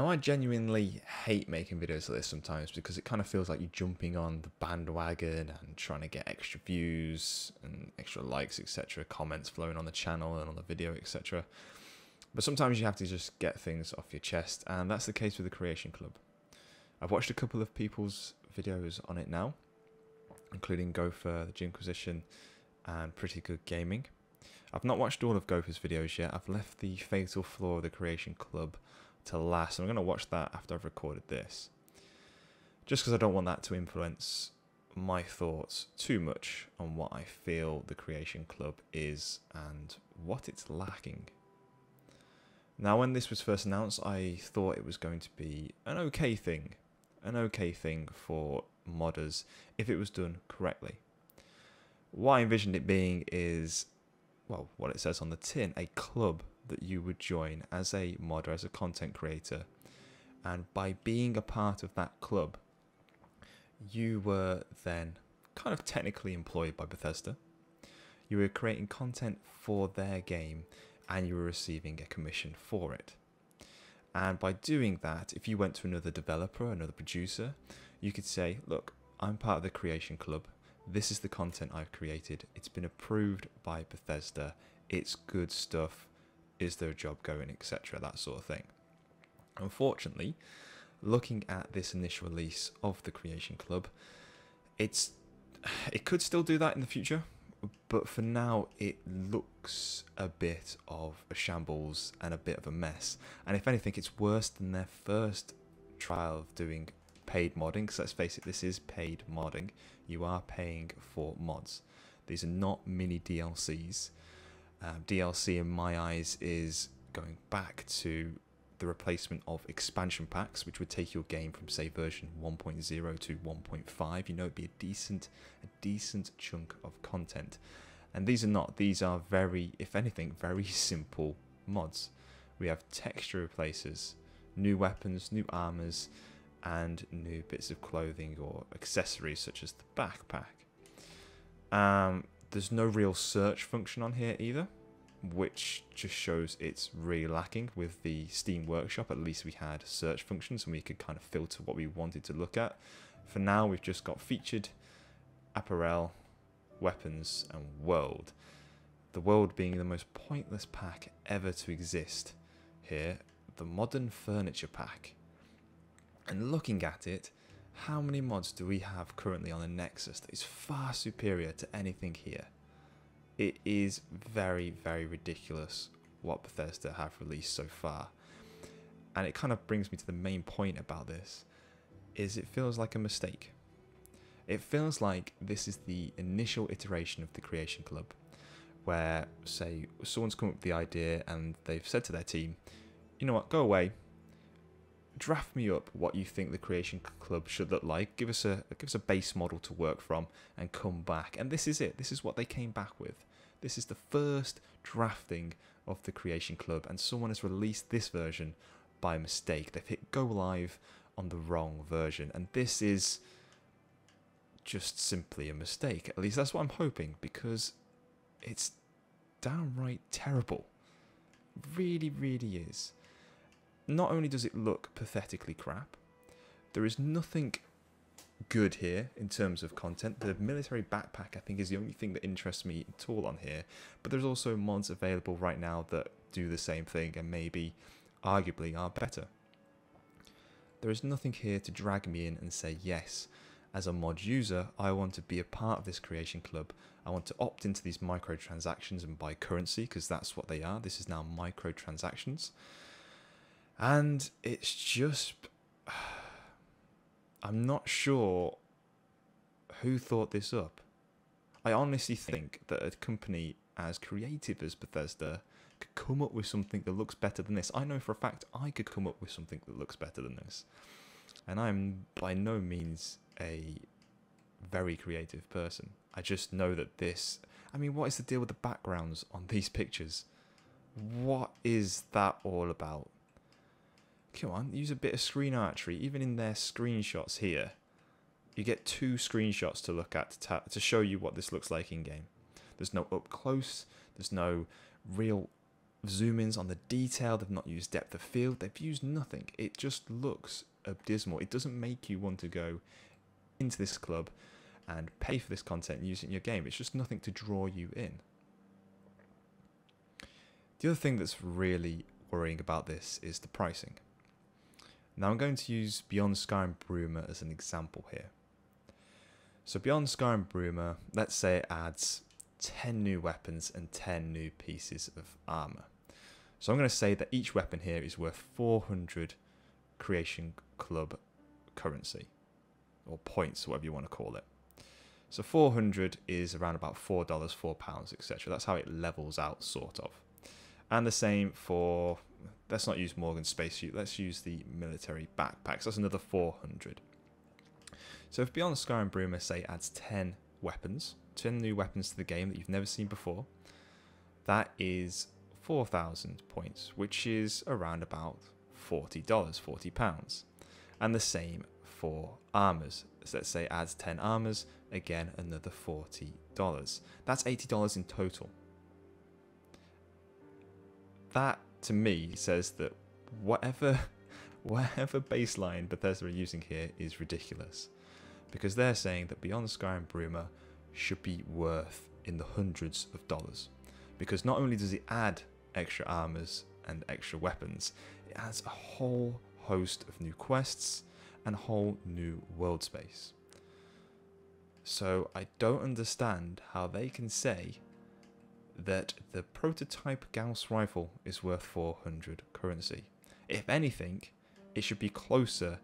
Now, I genuinely hate making videos like this sometimes because it kind of feels like you're jumping on the bandwagon and trying to get extra views and extra likes, etc., comments flowing on the channel and on the video, etc. But sometimes you have to just get things off your chest, and that's the case with the Creation Club. I've watched a couple of people's videos on it now, including Gopher, the Jinquisition, and Pretty Good Gaming. I've not watched all of Gopher's videos yet. I've left the fatal flaw of the Creation Club to last. I'm going to watch that after I've recorded this, just because I don't want that to influence my thoughts too much on what I feel the Creation Club is and what it's lacking. Now, when this was first announced, I thought it was going to be an okay thing for modders if it was done correctly. What I envisioned it being is, well, what it says on the tin, a club that you would join as a modder, as a content creator, and by being a part of that club, you were then kind of technically employed by Bethesda. You were creating content for their game and you were receiving a commission for it. And by doing that, if you went to another developer, another producer, you could say, look, I'm part of the Creation Club. This is the content I've created. It's been approved by Bethesda. It's good stuff. Is there a job going, etc., that sort of thing. Unfortunately, looking at this initial release of the Creation Club, it could still do that in the future, but for now it looks a bit of a shambles and a bit of a mess. And if anything, it's worse than their first trial of doing paid modding, because let's face it, this is paid modding. You are paying for mods. These are not mini DLCs. DLC in my eyes is going back to the replacement of expansion packs, which would take your game from, say, version 1.0 to 1.5. You know, it'd be a decent chunk of content. And these are not. These are very, if anything, very simple mods. We have texture replacers, new weapons, new armors, and new bits of clothing or accessories such as the backpack. There's no real search function on here either, which just shows it's really lacking. With the Steam Workshop, at least we had search functions and we could kind of filter what we wanted to look at. For now, we've just got featured, apparel, weapons, and world. The world being the most pointless pack ever to exist here, the modern furniture pack. And looking at it, how many mods do we have currently on the Nexus that is far superior to anything here? It is very, very ridiculous what Bethesda have released so far. And it kind of brings me to the main point about this, is it feels like a mistake. It feels like this is the initial iteration of the Creation Club, where, say, someone's come up with the idea and they've said to their team, you know what, go away, draft me up what you think the Creation Club should look like, give us a base model to work from, and come back. And this is it. This is what they came back with. This is the first drafting of the Creation Club, and someone has released this version by mistake. They've hit go live on the wrong version, and this is just simply a mistake. At least that's what I'm hoping, because it's downright terrible. Really, really is. Not only does it look pathetically crap, there is nothing good here in terms of content. The military backpack, I think, is the only thing that interests me at all on here, but there's also mods available right now that do the same thing and maybe arguably are better. There is nothing here to drag me in and say, yes, as a mod user, I want to be a part of this Creation Club. I want to opt into these microtransactions and buy currency, because that's what they are. This is now microtransactions. And it's just, I'm not sure who thought this up. I honestly think that a company as creative as Bethesda could come up with something that looks better than this. I know for a fact I could come up with something that looks better than this. And I'm by no means a very creative person. I just know that this, I mean, what is the deal with the backgrounds on these pictures? What is that all about? Come on, use a bit of screen archery. Even in their screenshots here, you get 2 screenshots to look at to show you what this looks like in game. There's no up close. There's no real zoom-ins on the detail, they've not used depth of field, they've used nothing. It just looks abysmal. It doesn't make you want to go into this club and pay for this content and use it in your game. It's just nothing to draw you in. The other thing that's really worrying about this is the pricing. Now I'm going to use Beyond Skyrim Bruma as an example here. So Beyond Skyrim Bruma, let's say it adds 10 new weapons and 10 new pieces of armor. So I'm going to say that each weapon here is worth 400 Creation Club currency, or points, whatever you want to call it. So 400 is around about $4, £4, etc. That's how it levels out, sort of. And the same for, let's not use Morgan's spacesuit, let's use the military backpacks. That's another 400. So if Beyond Skyrim Bruma, say, adds 10 weapons, 10 new weapons to the game that you've never seen before, that is 4,000 points, which is around about $40, £40. And the same for armors. So let's say adds 10 armors, again another $40. That's $80 in total. That to me says that whatever baseline Bethesda are using here is ridiculous, because they're saying that Beyond Skyrim Bruma should be worth in the hundreds of dollars, because not only does it add extra armors and extra weapons, it adds a whole host of new quests and a whole new world space. So I don't understand how they can say that the prototype Gauss rifle is worth 400 currency. If anything, it should be closer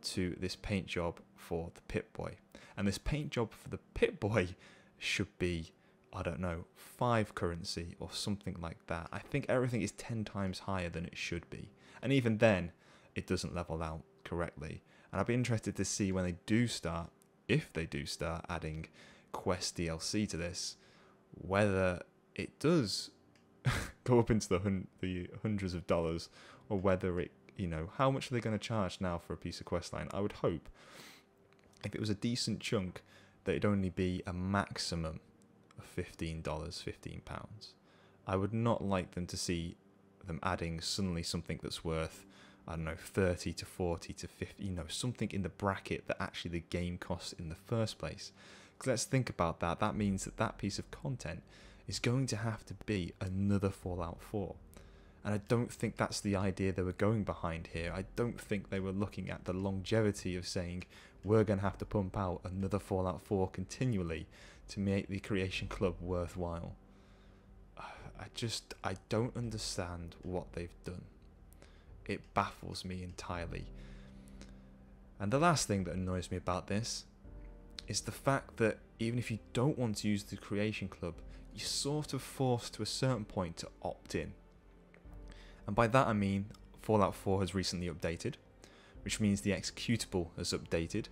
to this paint job for the Pip-Boy. And this paint job for the Pip-Boy should be, I don't know, 5 currency or something like that. I think everything is 10 times higher than it should be. And even then, it doesn't level out correctly. And I'd be interested to see when they do start, if they do start adding quest DLC to this, whether it does go up into the hundreds of dollars, or whether it, you know, how much are they going to charge now for a piece of quest line? I would hope if it was a decent chunk that it'd only be a maximum of $15, £15. I would not like them to see them adding suddenly something that's worth, I don't know, 30 to 40 to 50, you know, something in the bracket that actually the game costs in the first place. Because let's think about that. That means that that piece of content is going to have to be another Fallout 4. And I don't think that's the idea they were going behind here. I don't think they were looking at the longevity of saying, we're going to have to pump out another Fallout 4 continually to make the Creation Club worthwhile. I don't understand what they've done. It baffles me entirely. And the last thing that annoys me about this is the fact that even if you don't want to use the Creation Club, you're sort of forced to a certain point to opt in. And by that I mean Fallout 4 has recently updated, which means the executable has updated,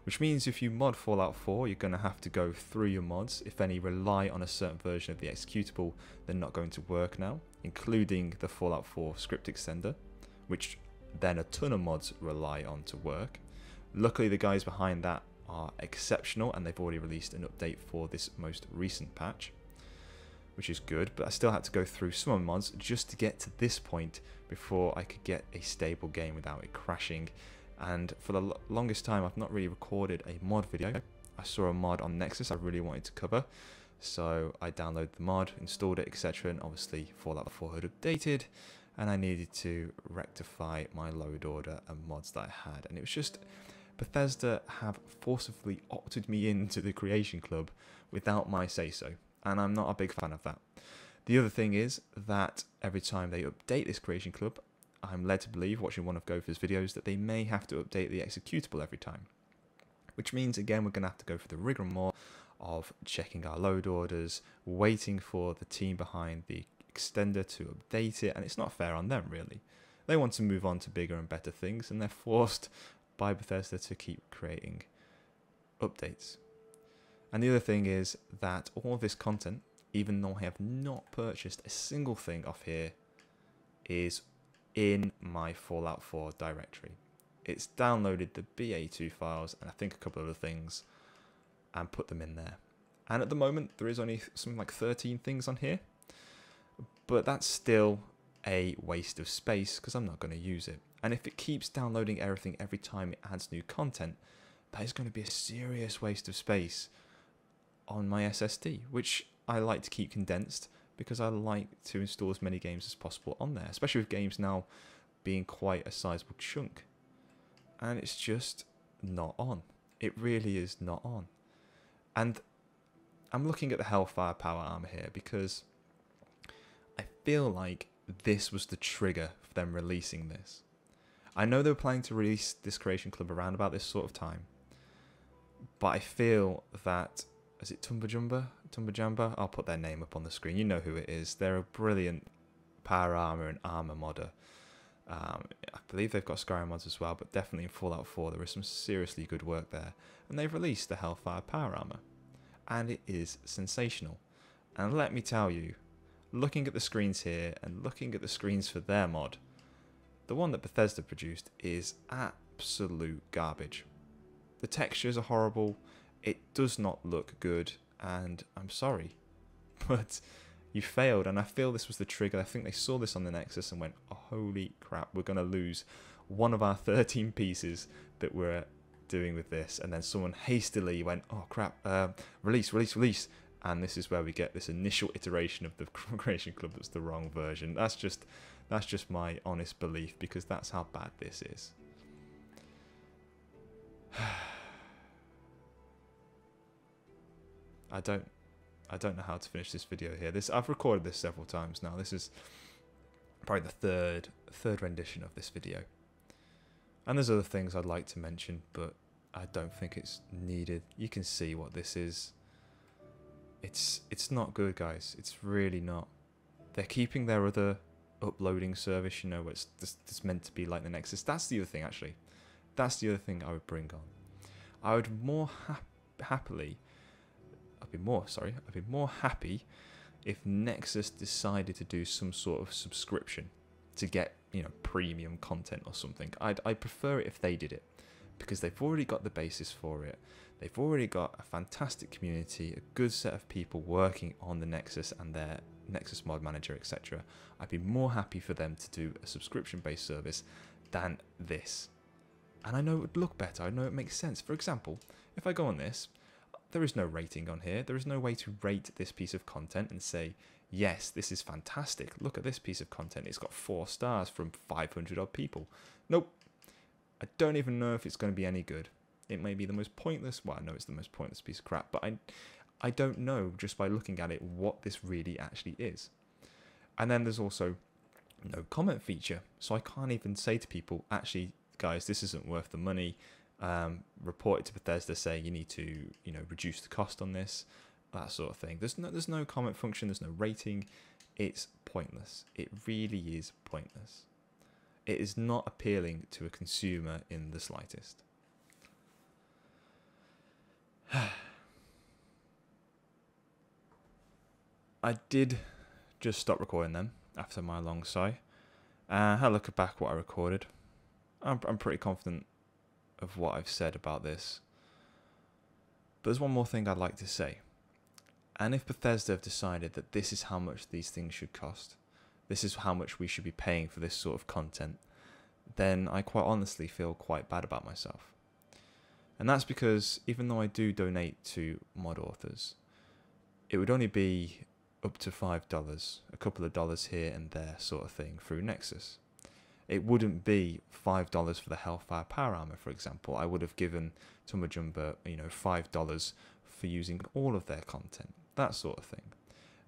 which means if you mod Fallout 4, you're going to have to go through your mods. If any rely on a certain version of the executable, they're not going to work now, including the Fallout 4 script extender, which then a ton of mods rely on to work. Luckily, the guys behind that are exceptional, and they've already released an update for this most recent patch, which is good, but I still had to go through some mods just to get to this point before I could get a stable game without it crashing. And for the longest time, I've not really recorded a mod video. I saw a mod on Nexus I really wanted to cover, so I downloaded the mod, installed it, etc. And obviously Fallout 4 had updated, and I needed to rectify my load order and mods that I had. And it was just, Bethesda have forcibly opted me into the Creation Club without my say-so, and I'm not a big fan of that. The other thing is that every time they update this Creation Club, I'm led to believe, watching one of Gopher's videos, that they may have to update the executable every time. Which means, again, we're going to have to go through the rigmarole of checking our load orders, waiting for the team behind the extender to update it, and it's not fair on them, really. They want to move on to bigger and better things, and they're forced by Bethesda to keep creating updates. And the other thing is that all of this content, even though I have not purchased a single thing off here, is in my Fallout 4 directory. It's downloaded the BA2 files and I think a couple of other things and put them in there. And at the moment there is only something like 13 things on here, but that's still a waste of space because I'm not going to use it. And if it keeps downloading everything every time it adds new content, that is going to be a serious waste of space on my SSD, which I like to keep condensed because I like to install as many games as possible on there, especially with games now being quite a sizable chunk. And it's just not on. It really is not on. And I'm looking at the Hellfire power armor here because I feel like this was the trigger for them releasing this. I know they were planning to release this Creation Club around about this sort of time, but I feel that, is it Tumba-Jamba? I'll put their name up on the screen. You know who it is. They're a brilliant power armor and armor modder. I believe they've got Skyrim mods as well, but definitely in Fallout 4 there is some seriously good work there. And they've released the Hellfire power armor, and it is sensational. And let me tell you, looking at the screens here and looking at the screens for their mod, the one that Bethesda produced is absolute garbage. The textures are horrible, it does not look good, and I'm sorry, but you failed. And I feel this was the trigger. I think they saw this on the Nexus and went, oh, holy crap, we're going to lose one of our 13 pieces that we're doing with this. And then someone hastily went, oh crap, release. And this is where we get this initial iteration of the Creation Club that's the wrong version. That's just my honest belief, because that's how bad this is. I don't know how to finish this video here. I've recorded this several times now. This is probably the third rendition of this video. And there's other things I'd like to mention, but I don't think it's needed. You can see what this is. It's not good, guys. It's really not. They're keeping their other uploading service, you know, it's meant to be like the Nexus. That's the other thing, actually. That's the other thing I would bring on. I would I'd be more happy if Nexus decided to do some sort of subscription to get, you know, premium content or something. I'd prefer it if they did it, because they've already got the basis for it. They've already got a fantastic community, a good set of people working on the Nexus and their Nexus mod manager, etc. I'd be more happy for them to do a subscription-based service than this. And I know it would look better. I know it makes sense. For example, if I go on this, there is no rating on here. There is no way to rate this piece of content and say, yes, this is fantastic. Look at this piece of content. It's got 4 stars from 500 odd people. Nope. I don't even know if it's going to be any good. It may be the most pointless, well, I know it's the most pointless piece of crap, but I don't know just by looking at it what this really actually is. And then there's also no comment feature. So I can't even say to people, actually, guys, this isn't worth the money. Report it to Bethesda, say you need to, you know, reduce the cost on this, that sort of thing. There's no comment function, there's no rating. It's pointless. It really is pointless. It is not appealing to a consumer in the slightest. I did just stop recording them after my long sigh. Had a look back what I recorded. I'm pretty confident of what I've said about this. But there's one more thing I'd like to say. And if Bethesda have decided that this is how much these things should cost, this is how much we should be paying for this sort of content, then I quite honestly feel quite bad about myself. And that's because even though I do donate to mod authors, it would only be up to $5, a couple of dollars here and there sort of thing through Nexus. It wouldn't be $5 for the Hellfire power armor, for example. I would have given Tumba-Jamba, you know, $5 for using all of their content, that sort of thing.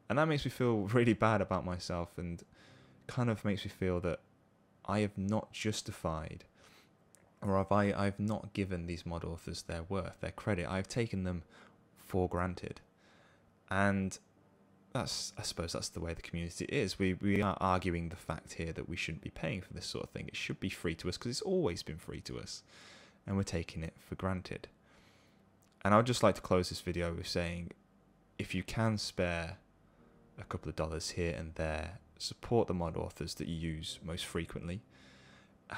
And that makes me feel really bad about myself, and kind of makes me feel that I have not justified, or I've not given these mod authors their worth, their credit. I've taken them for granted. And I suppose that's the way the community is. We are arguing the fact here that we shouldn't be paying for this sort of thing. It should be free to us because it's always been free to us, and we're taking it for granted. And I would just like to close this video with saying, if you can spare a couple of dollars here and there, support the mod authors that you use most frequently.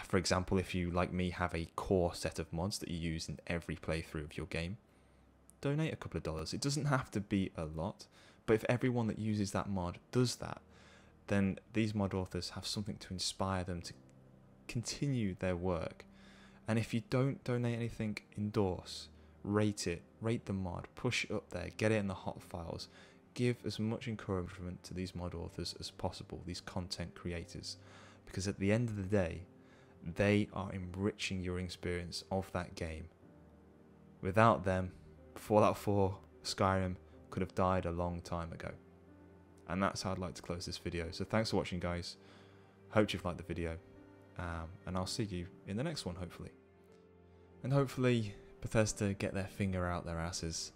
For example, if you, like me, have a core set of mods that you use in every playthrough of your game, donate a couple of dollars. It doesn't have to be a lot, but if everyone that uses that mod does that, then these mod authors have something to inspire them to continue their work. And if you don't donate anything, endorse, rate it, rate the mod, push it up there, get it in the hot files, give as much encouragement to these mod authors as possible, these content creators, because at the end of the day, they are enriching your experience of that game. Without them, Fallout 4, Skyrim could have died a long time ago. And that's how I'd like to close this video. So thanks for watching, guys. Hope you've liked the video. And I'll see you in the next one, hopefully. And hopefully Bethesda get their finger out their asses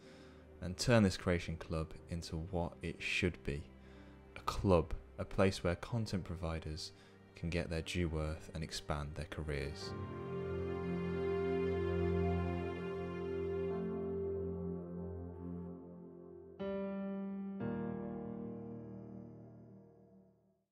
and turn this creation club into what it should be. A club, a place where content providers can get their due worth and expand their careers.